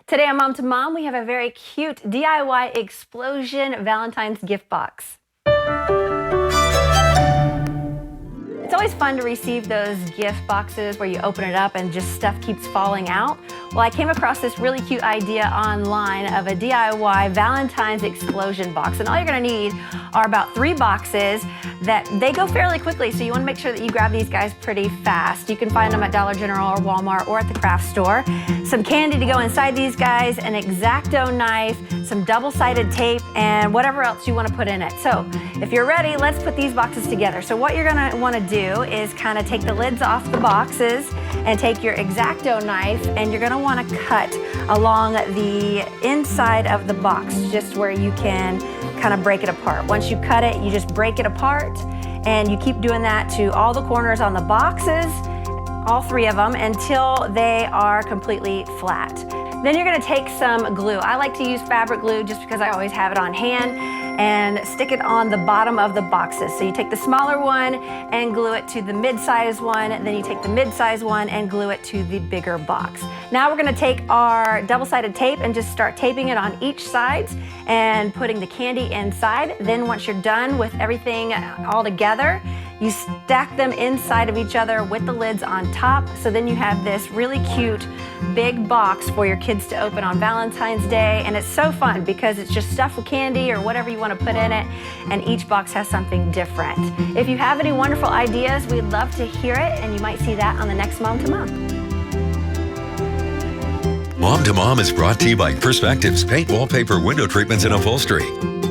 Today on Mom to Mom, we have a very cute DIY explosion Valentine's gift box. It's always fun to receive those gift boxes where you open it up and just stuff keeps falling out. Well, I came across this really cute idea online of a DIY Valentine's explosion box. And all you're gonna need are about 3 boxes that they go fairly quickly. So you wanna make sure that you grab these guys pretty fast. You can find them at Dollar General or Walmart or at the craft store. Some candy to go inside these guys, an X-Acto knife, some double-sided tape, and whatever else you wanna put in it. So if you're ready, let's put these boxes together. So what you're gonna wanna do is kind of take the lids off the boxes and take your X-Acto knife, and you're gonna wanna cut along the inside of the box, just where you can kind of break it apart. Once you cut it, you just break it apart, and you keep doing that to all the corners on the boxes, all 3 of them, until they are completely flat. Then you're gonna take some glue. I like to use fabric glue just because I always have it on hand, and stick it on the bottom of the boxes. So you take the smaller one and glue it to the mid-size one, then you take the mid-size one and glue it to the bigger box. Now we're gonna take our double-sided tape and just start taping it on each side and putting the candy inside. Then once you're done with everything all together, you stack them inside of each other with the lids on top. So then you have this really cute big box for your kids to open on Valentine's Day. And it's so fun because it's just stuffed with candy or whatever you want to put in it. And each box has something different. If you have any wonderful ideas, we'd love to hear it. And you might see that on the next Mom to Mom. Mom to Mom is brought to you by Perspectives Paint, Wallpaper, Window Treatments, and Upholstery.